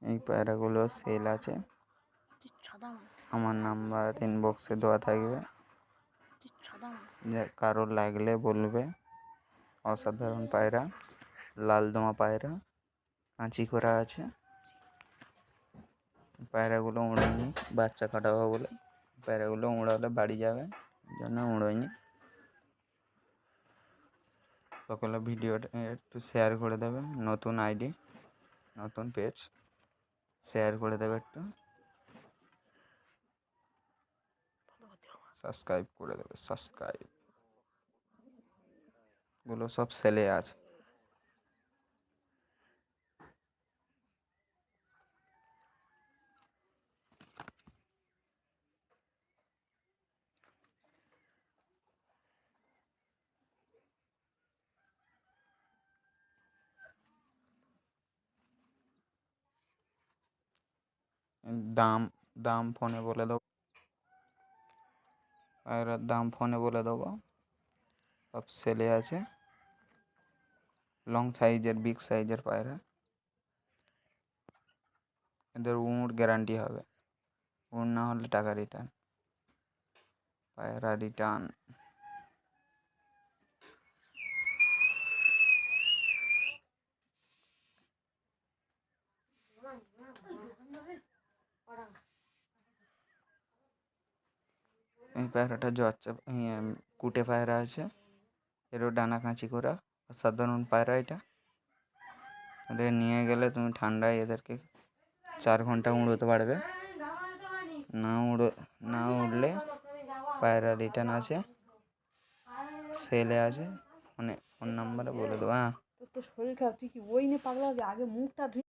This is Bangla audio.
এই পায়রাগুলো সেল আছে, আমার নাম্বার ইনবক্সে দেওয়া থাকবে, কারোর লাগলে বলবে। অসাধারণ পায়রা, লালদমা পায়রা, কাঁচি করা আছে। পায়রাগুলো উড়োয়নি, বাচ্চা কাটাবো বলে। পায়রাগুলো উড়ালে বাড়ি যাবে, এই জন্য উড়োয়নি। সকলে ভিডিওটা একটু শেয়ার করে দেবে, নতুন আইডি, নতুন পেজ, শেয়ার করে দেবে, একটু সাবস্ক্রাইব করে দেবে। সাবস্ক্রাইব গুলো সব সেলে আছে। দাম দাম ফোনে বলে দেবো, পায়রার দাম ফোনে বলে দেবো, সব সেলে আছে। লং সাইজের, বিগ সাইজের পায়রা, এদের উড় গ্যারান্টি হবে, উড় না হলে টাকা রিটার্ন, পায়রা রিটার্ন। এই পায়রাটা কুটে পায়রা আছে, এরও ডানা কাঁচি করা, সাধারণ পায়রা এটা। এদের নিয়ে গেলে তুমি ঠান্ডায় এদেরকে 4 ঘন্টা উড়োতে পারবে। না উড়লে পায়রা রিটার্ন আছে, সেলে আছে, ফোন নাম্বারে বলে দেবো। হ্যাঁ, তোর তো শরীর খারাপ, তুই কি ওই নিয়ে পাগলা হবে? আগে মুখটা ধুয়ে